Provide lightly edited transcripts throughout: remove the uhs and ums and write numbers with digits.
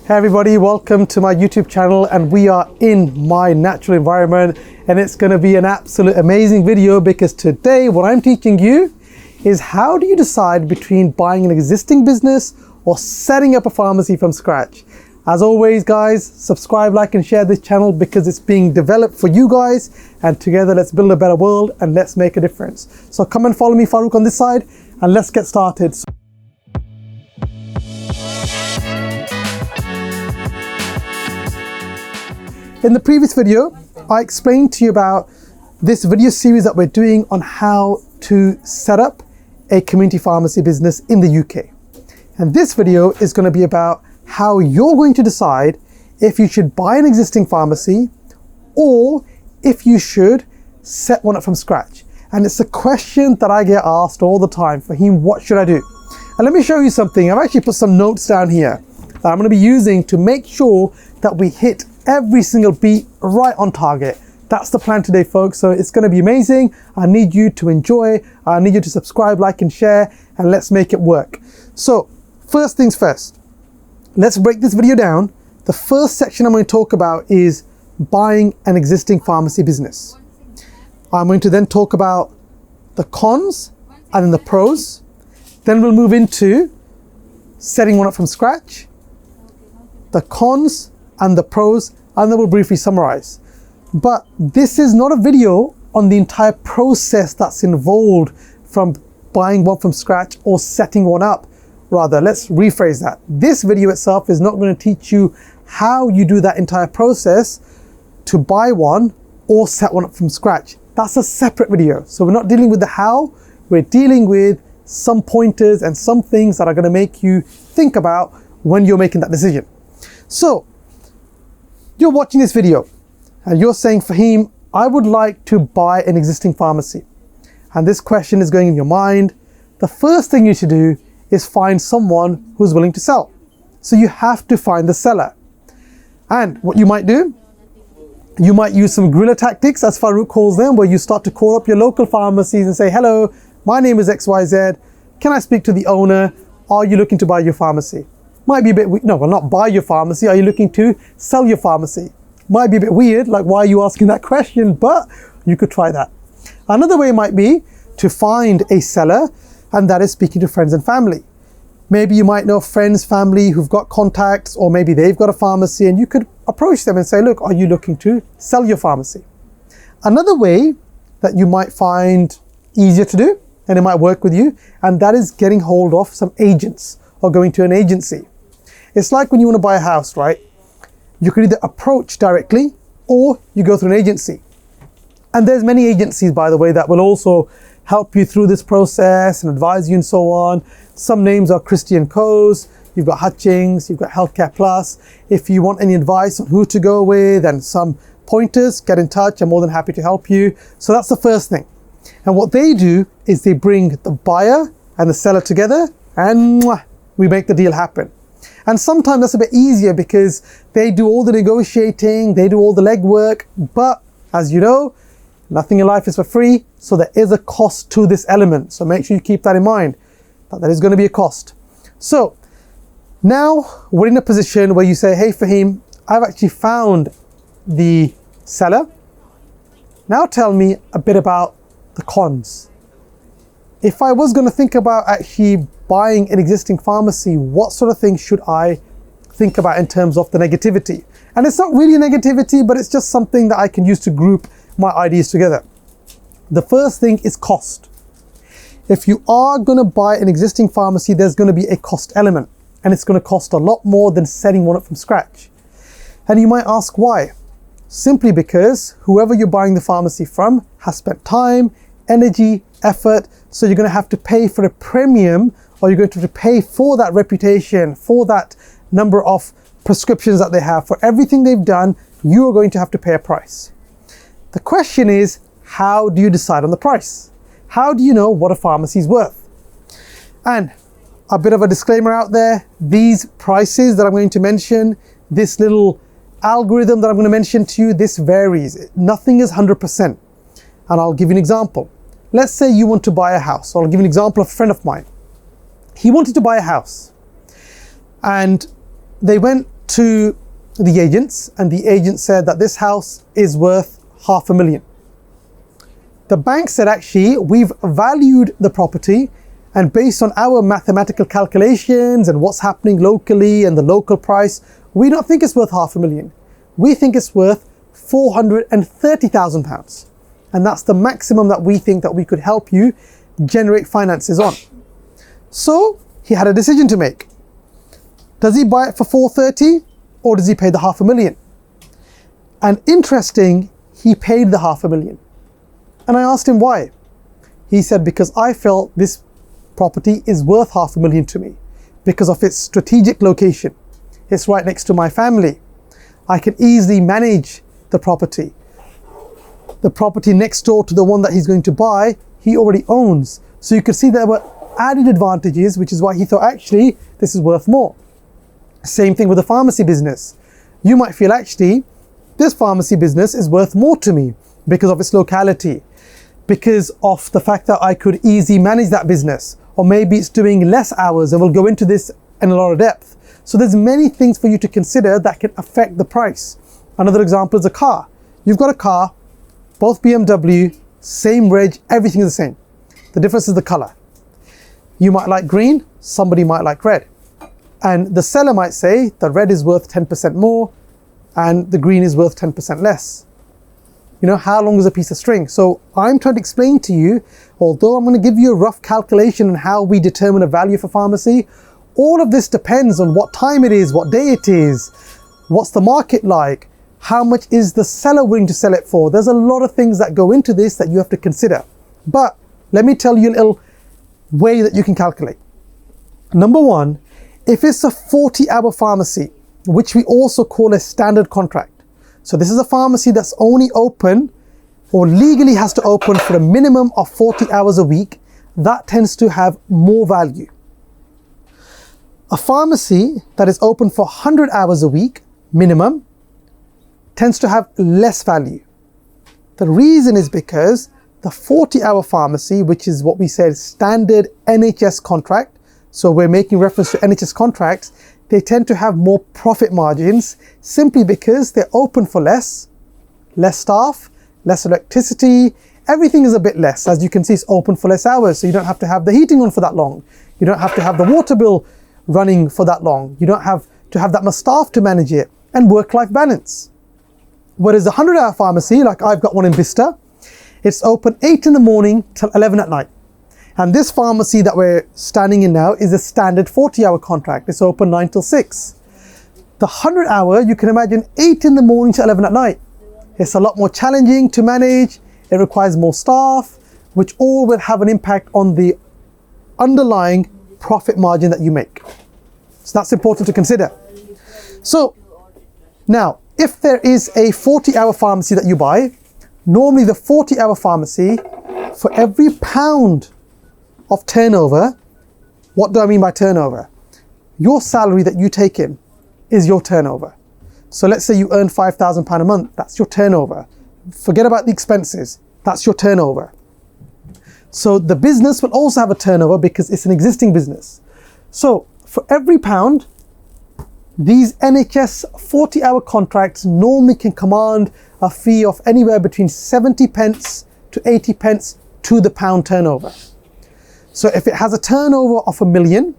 Hey everybody, welcome to my YouTube channel, and we are in my natural environment, and it's going to be an absolute amazing video because today what I'm teaching you is how do you decide between buying an existing business or setting up a pharmacy from scratch. As always guys, subscribe, like and share this channel because it's being developed for you guys, and together let's build a better world and let's make a difference. So come and follow me, Farouk, on this side, and let's get started. In the previous video, I explained to you about this video series that we're doing on how to set up a community pharmacy business in the UK. And this video is going to be about how you're going to decide if you should buy an existing pharmacy or if you should set one up from scratch. And it's a question that I get asked all the time. Faheem, what should I do? And let me show you something. I've actually put some notes down here that I'm going to be using to make sure that we hit every single beat right on target. That's the plan today, folks. So it's going to be amazing. I need you to enjoy. I need you to subscribe, like and share, and let's make it work. So first things first, let's break this video down. The first section I'm going to talk about is buying an existing pharmacy business. I'm going to then talk about the cons and then the pros. Then we'll move into setting one up from scratch, the cons and the pros, and then we'll briefly summarize. But this is not a video on the entire process that's involved from buying one from scratch or setting one up. Rather, let's rephrase that. This video itself is not going to teach you how you do that entire process to buy one or set one up from scratch. That's a separate video. So we're not dealing with the how, we're dealing with some pointers and some things that are going to make you think about when you're making that decision. So you're watching this video and you're saying, Faheem, I would like to buy an existing pharmacy. And this question is going in your mind. The first thing you should do is find someone who's willing to sell. So you have to find the seller. And what you might do, you might use some guerrilla tactics, as Farouk calls them, where you start to call up your local pharmacies and say, hello, my name is XYZ. Can I speak to the owner? Are you looking to buy your pharmacy? Might be a bit, no, well, not buy your pharmacy. Are you looking to sell your pharmacy? Might be a bit weird, like why are you asking that question? But you could try that. Another way might be to find a seller, and that is speaking to friends and family. Maybe you might know friends, family who've got contacts, or maybe they've got a pharmacy, and you could approach them and say, look, are you looking to sell your pharmacy? Another way that you might find easier to do, and it might work with you, and that is getting hold of some agents or going to an agency. It's like when you want to buy a house, right? You could either approach directly or you go through an agency. And there's many agencies, by the way, that will also help you through this process and advise you and so on. Some names are Christian Co's, you've got Hutchings, you've got Healthcare Plus. If you want any advice on who to go with and some pointers, get in touch. I'm more than happy to help you. So that's the first thing. And what they do is they bring the buyer and the seller together and we make the deal happen. And sometimes that's a bit easier because they do all the negotiating, they do all the legwork, but as you know, nothing in life is for free, so there is a cost to this element. So make sure you keep that in mind, that there is going to be a cost. So now we're in a position where you say, hey Faheem, I've actually found the seller. Now tell me a bit about the cons. If I was going to think about actually buying an existing pharmacy, what sort of things should I think about in terms of the negativity? And it's not really a negativity, but it's just something that I can use to group my ideas together. The first thing is cost. If you are going to buy an existing pharmacy, there's going to be a cost element, and it's going to cost a lot more than setting one up from scratch. And you might ask why? Simply because whoever you're buying the pharmacy from has spent time, energy, effort, so you're going to have to pay for a premium, or you're going to have to pay for that reputation, for that number of prescriptions that they have, for everything they've done. You are going to have to pay a price. The question is, how do you decide on the price? How do you know what a pharmacy is worth? And a bit of a disclaimer out there, these prices that I'm going to mention, this little algorithm that I'm going to mention to you, this varies. Nothing is 100%. And I'll give you an example. Let's say you want to buy a house. I'll give you an example of a friend of mine. He wanted to buy a house, and they went to the agents, and the agent said that this house is worth $500,000. The bank said, actually, we've valued the property, and based on our mathematical calculations and what's happening locally and the local price, we don't think it's worth $500,000. We think it's worth £430,000. And that's the maximum that we think that we could help you generate finances on. So he had a decision to make. Does he buy it for $430,000 or does he pay the $500,000? And interesting, he paid the $500,000. And I asked him why. He said, because I felt this property is worth $500,000 to me because of its strategic location. It's right next to my family. I can easily manage the property. The property next door to the one that he's going to buy, he already owns. So you could see there were added advantages, which is why he thought, actually, this is worth more. Same thing with the pharmacy business. You might feel, actually, this pharmacy business is worth more to me because of its locality, because of the fact that I could easily manage that business, or maybe it's doing less hours, and we'll go into this in a lot of depth. So there's many things for you to consider that can affect the price. Another example is a car. You've got a car, both BMW, same reg, everything is the same. The difference is the color. You might like green, somebody might like red. And the seller might say the red is worth 10% more and the green is worth 10% less. You know, how long is a piece of string? So I'm trying to explain to you, although I'm going to give you a rough calculation on how we determine a value for pharmacy, all of this depends on what time it is, what day it is, what's the market like, how much is the seller willing to sell it for. There's a lot of things that go into this that you have to consider. But let me tell you a little way that you can calculate. Number one, if it's a 40-hour pharmacy, which we also call a standard contract. So this is a pharmacy that's only open or legally has to open for a minimum of 40 hours a week. That tends to have more value. A pharmacy that is open for 100 hours a week minimum tends to have less value. The reason is because the 40-hour pharmacy, which is what we said standard NHS contract, so we're making reference to NHS contracts, they tend to have more profit margins simply because they're open for less staff, less electricity, everything is a bit less. As you can see, it's open for less hours, so you don't have to have the heating on for that long. You don't have to have the water bill running for that long. You don't have to have that much staff to manage it, and work-life balance. Whereas a 100-hour pharmacy, like I've got one in Bicester, it's open 8 in the morning till 11 at night. And this pharmacy that we're standing in now is a standard 40-hour contract. It's open 9 till 6. The 100-hour, you can imagine 8 in the morning to 11 at night. It's a lot more challenging to manage. It requires more staff, which all will have an impact on the underlying profit margin that you make. So that's important to consider. So now, if there is a 40-hour pharmacy that you buy, normally the 40-hour pharmacy, for every pound of turnover, what do I mean by turnover? Your salary that you take in is your turnover. So let's say you earn £5,000 a month, that's your turnover. Forget about the expenses, that's your turnover. So the business will also have a turnover because it's an existing business. So for every pound, these NHS 40-hour contracts normally can command a fee of anywhere between 70 pence to 80 pence to the pound turnover. So if it has a turnover of £1 million,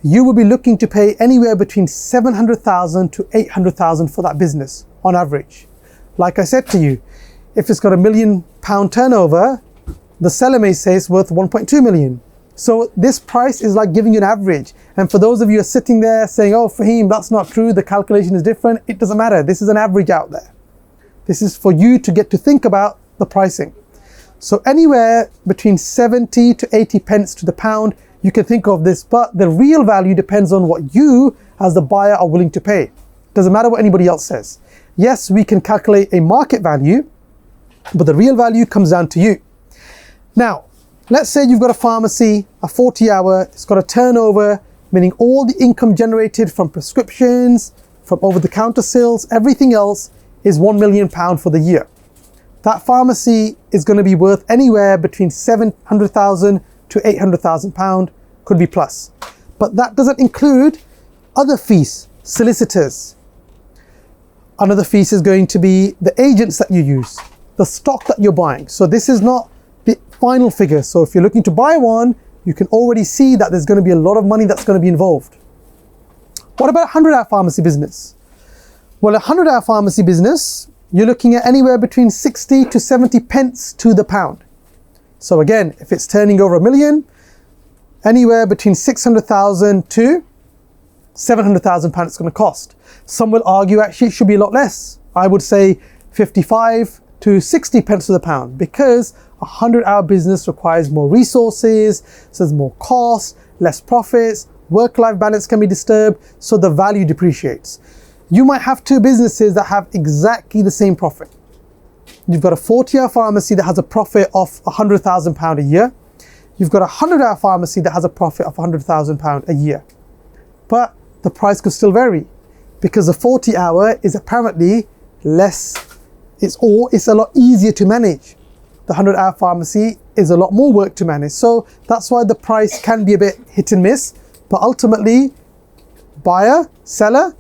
you will be looking to pay anywhere between 700,000 to 800,000 for that business on average. Like I said to you, if it's got £1 million turnover, the seller may say it's worth 1.2 million. So this price is like giving you an average. And for those of you who are sitting there saying, oh, Faheem, that's not true, the calculation is different, it doesn't matter. This is an average out there. This is for you to get to think about the pricing. So anywhere between 70 to 80 pence to the pound, you can think of this, but the real value depends on what you as the buyer are willing to pay. Doesn't matter what anybody else says. Yes, we can calculate a market value, but the real value comes down to you. Now, let's say you've got a pharmacy, a 40-hour, it's got a turnover, meaning all the income generated from prescriptions, from over-the-counter sales, everything else is £1 million for the year. That pharmacy is going to be worth anywhere between 700,000 to 800,000 pound, could be plus. But that doesn't include other fees, solicitors. Another fees is going to be the agents that you use, the stock that you're buying. So this is not the final figure. So if you're looking to buy one, you can already see that there's going to be a lot of money that's going to be involved. What about a 100-hour pharmacy business? Well, a 100-hour pharmacy business, you're looking at anywhere between 60 to 70 pence to the pound. So again, if it's turning over 1 million, anywhere between 600,000 to 700,000 pounds it's going to cost. Some will argue actually it should be a lot less. I would say 55 to 60 pence to the pound, because a 100-hour business requires more resources, so there's more cost, less profits, work-life balance can be disturbed, so the value depreciates. You might have two businesses that have exactly the same profit. You've got a 40-hour pharmacy that has a profit of £100,000 a year. You've got a 100-hour pharmacy that has a profit of £100,000 a year. But the price could still vary, because the 40-hour is apparently less, it's a lot easier to manage. The 100-hour pharmacy is a lot more work to manage. So that's why the price can be a bit hit and miss. But ultimately, buyer, seller,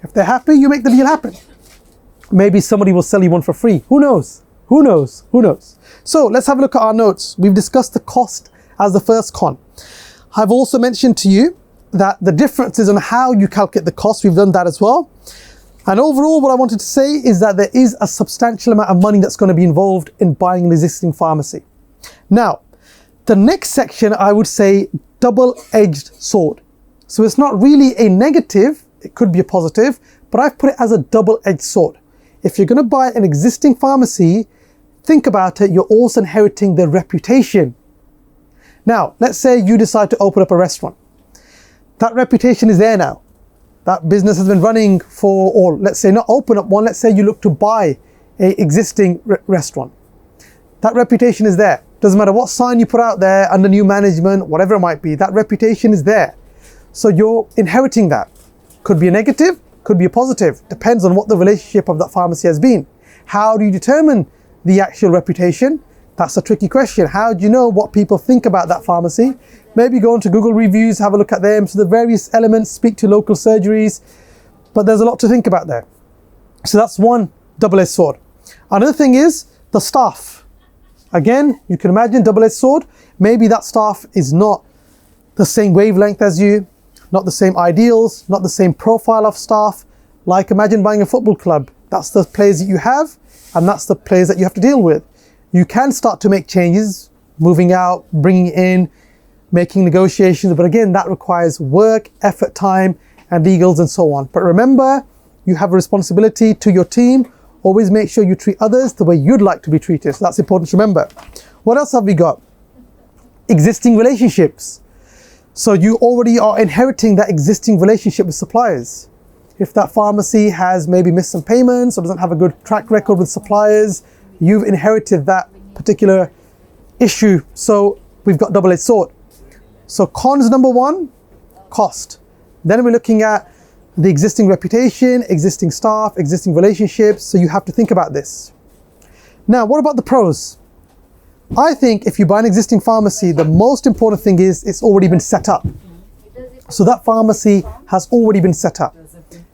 if they're happy, you make the deal happen. Maybe somebody will sell you one for free. Who knows? Who knows? Who knows? So let's have a look at our notes. We've discussed the cost as the first con. I've also mentioned to you that the differences on how you calculate the cost, we've done that as well. And overall, what I wanted to say is that there is a substantial amount of money that's going to be involved in buying an existing pharmacy. Now, the next section, I would say double-edged sword. So it's not really a negative, it could be a positive, but I've put it as a double-edged sword. If you're going to buy an existing pharmacy, think about it, you're also inheriting the reputation. Now, let's say you decide to open up a restaurant. That reputation is there now. That business has been running for, or let's say not open up one, let's say you look to buy an existing restaurant. That reputation is there. Doesn't matter what sign you put out there under new management, whatever it might be, that reputation is there. So you're inheriting that. Could be a negative, could be a positive. Depends on what the relationship of that pharmacy has been. How do you determine the actual reputation? That's a tricky question. How do you know what people think about that pharmacy? Maybe go into Google reviews, have a look at them. So the various elements, speak to local surgeries, but there's a lot to think about there. So that's one double-edged sword. Another thing is the staff. Again, you can imagine double-edged sword. Maybe that staff is not the same wavelength as you, not the same ideals, not the same profile of staff. Like imagine buying a football club. That's the players that you have, and that's the players that you have to deal with. You can start to make changes, moving out, bringing in, making negotiations, but again, that requires work, effort, time, and legals and so on. But remember, you have a responsibility to your team. Always make sure you treat others the way you'd like to be treated. So that's important to remember. What else have we got? Existing relationships. So you already are inheriting that existing relationship with suppliers. If that pharmacy has maybe missed some payments or doesn't have a good track record with suppliers, you've inherited that particular issue. So we've got double-edged sword. So cons number one, cost. Then we're looking at the existing reputation, existing staff, existing relationships. So you have to think about this. Now, what about the pros? I think if you buy an existing pharmacy, the most important thing is it's already been set up. So that pharmacy has already been set up.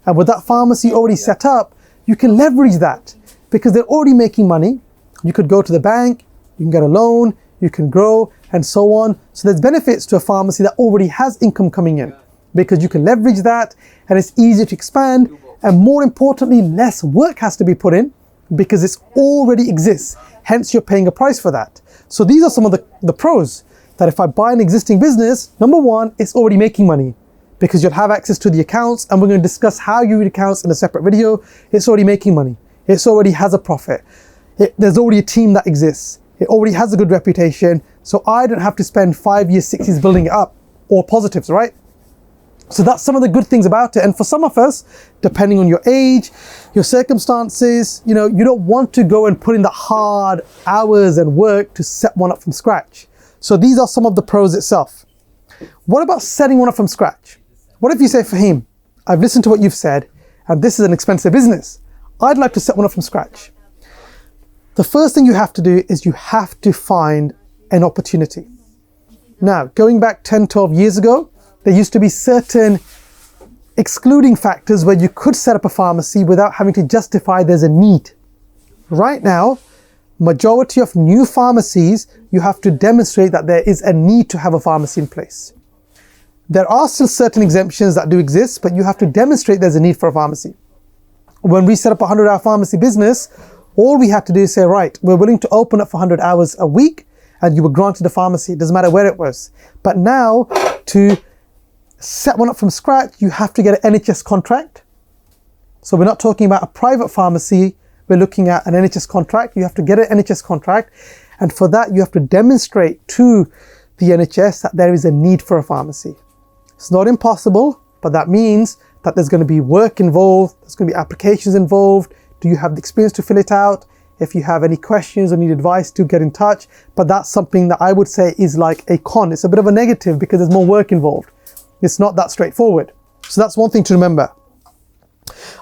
And with that pharmacy already set up, you can leverage that because they're already making money. You could go to the bank, you can get a loan, you can grow and so on. So there's benefits to a pharmacy that already has income coming in because you can leverage that and it's easier to expand, and more importantly, less work has to be put in because it already exists. Hence, you're paying a price for that. So these are some of the pros, that if I buy an existing business, number one, it's already making money because you'll have access to the accounts, and we're going to discuss how you read accounts in a separate video. It's already making money. It already has a profit. There's already a team that exists. It already has a good reputation. So I don't have to spend 5 years, 6 years building it up. All positives, right? So that's some of the good things about it. And for some of us, depending on your age, your circumstances, you don't want to go and put in the hard hours and work to set one up from scratch. So these are some of the pros itself. What about setting one up from scratch? What if you say, Faheem, I've listened to what you've said, and this is an expensive business. I'd like to set one up from scratch. The first thing you have to do is you have to find an opportunity. Now, going back 10, 12 years ago, there used to be certain excluding factors where you could set up a pharmacy without having to justify there's a need. Right now, majority of new pharmacies, you have to demonstrate that there is a need to have a pharmacy in place. There are still certain exemptions that do exist, but you have to demonstrate there's a need for a pharmacy. When we set up a 100-hour pharmacy business, all we had to do is say, right, we're willing to open up for 100 hours a week, and you were granted a pharmacy. It doesn't matter where it was. But now, to set one up from scratch, you have to get an NHS contract. So we're not talking about a private pharmacy, we're looking at an NHS contract. You have to get an NHS contract, and for that you have to demonstrate to the NHS that there is a need for a pharmacy. It's not impossible, but that means that there's going to be work involved, there's going to be applications involved. Do you have the experience to fill it out? If you have any questions or need advice, do get in touch. But that's something that I would say is like a con. It's a bit of a negative because there's more work involved. It's not that straightforward. So that's one thing to remember.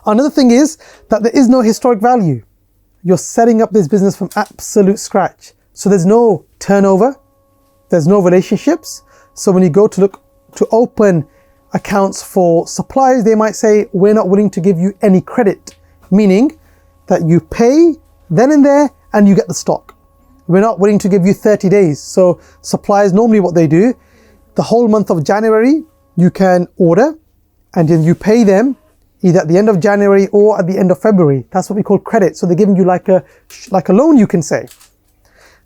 Another thing is that there is no historic value. You're setting up this business from absolute scratch. So there's no turnover, there's no relationships. So when you go to look to open accounts for suppliers, they might say, we're not willing to give you any credit, meaning that you pay then and there and you get the stock. We're not willing to give you 30 days. So suppliers, normally what they do, the whole month of January, you can order and then you pay them either at the end of January or at the end of February. That's what we call credit. So they're giving you like a loan, you can say.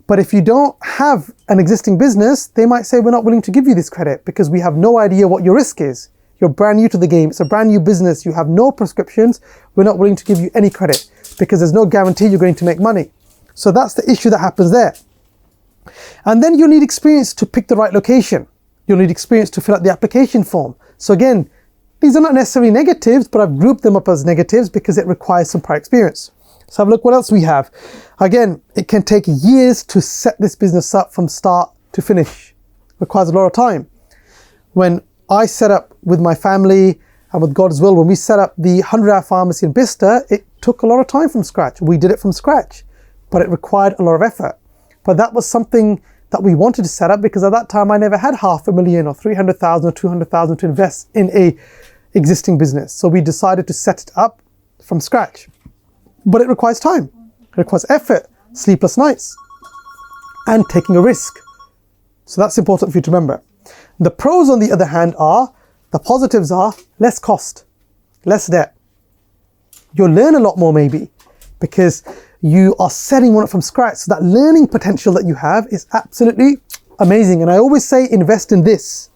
But if you don't have an existing business, they might say, we're not willing to give you this credit because we have no idea what your risk is. You're brand new to the game. It's a brand new business. You have no prescriptions. We're not willing to give you any credit because there's no guarantee you're going to make money. So that's the issue that happens there. And then you'll need experience to pick the right location. You'll need experience to fill out the application form. So again, these are not necessarily negatives, but I've grouped them up as negatives because it requires some prior experience. So have a look what else we have. Again, it can take years to set this business up from start to finish. It requires a lot of time. When I set up with my family and with God's will, when we set up the 100-hour pharmacy in Bicester, it took a lot of time from scratch. We did it from scratch, but it required a lot of effort. But that was something that we wanted to set up because at that time I never had $500,000 or $300,000 or $200,000 to invest in a existing business. So we decided to set it up from scratch. But it requires time, it requires effort, sleepless nights, and taking a risk. So that's important for you to remember. The pros, on the other hand, are, the positives are less cost, less debt. You'll learn a lot more maybe because you are setting one up from scratch. So that learning potential that you have is absolutely amazing. And I always say invest in this.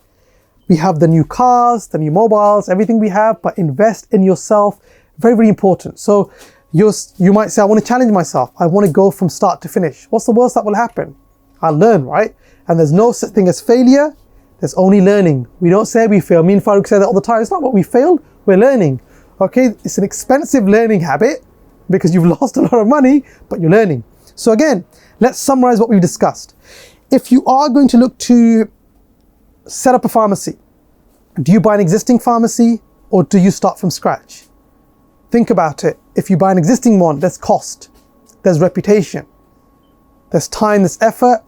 We have the new cars, the new mobiles, everything we have, but invest in yourself. Very, very important. So you might say, I want to challenge myself. I want to go from start to finish. What's the worst that will happen? I'll learn, right? And there's no such thing as failure. There's only learning. We don't say we fail. Me and Farouk say that all the time. It's not what we failed, we're learning. Okay, it's an expensive learning habit because you've lost a lot of money, but you're learning. So again, let's summarize what we've discussed. If you are going to look to set up a pharmacy, do you buy an existing pharmacy or do you start from scratch? Think about it. If you buy an existing one, there's cost, there's reputation, there's time, there's effort,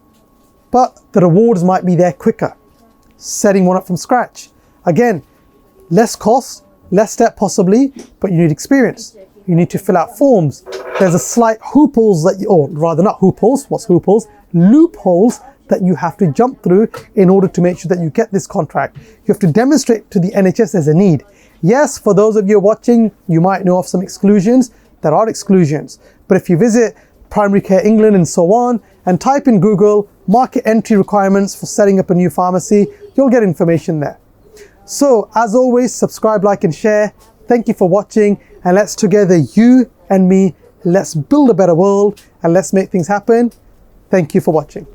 but the rewards might be there quicker. Setting one up from scratch. Again, less cost, less debt possibly, but you need experience. You need to fill out forms. There's a slight loopholes that loopholes that you have to jump through in order to make sure that you get this contract. You have to demonstrate to the NHS there's a need. Yes, for those of you watching, you might know of some exclusions. There are exclusions. But if you visit Primary Care England and so on, and type in Google, market entry requirements for setting up a new pharmacy, you'll get information there. So as always, subscribe, like and share. Thank you for watching, and let's together, you and me, let's build a better world and let's make things happen. Thank you for watching.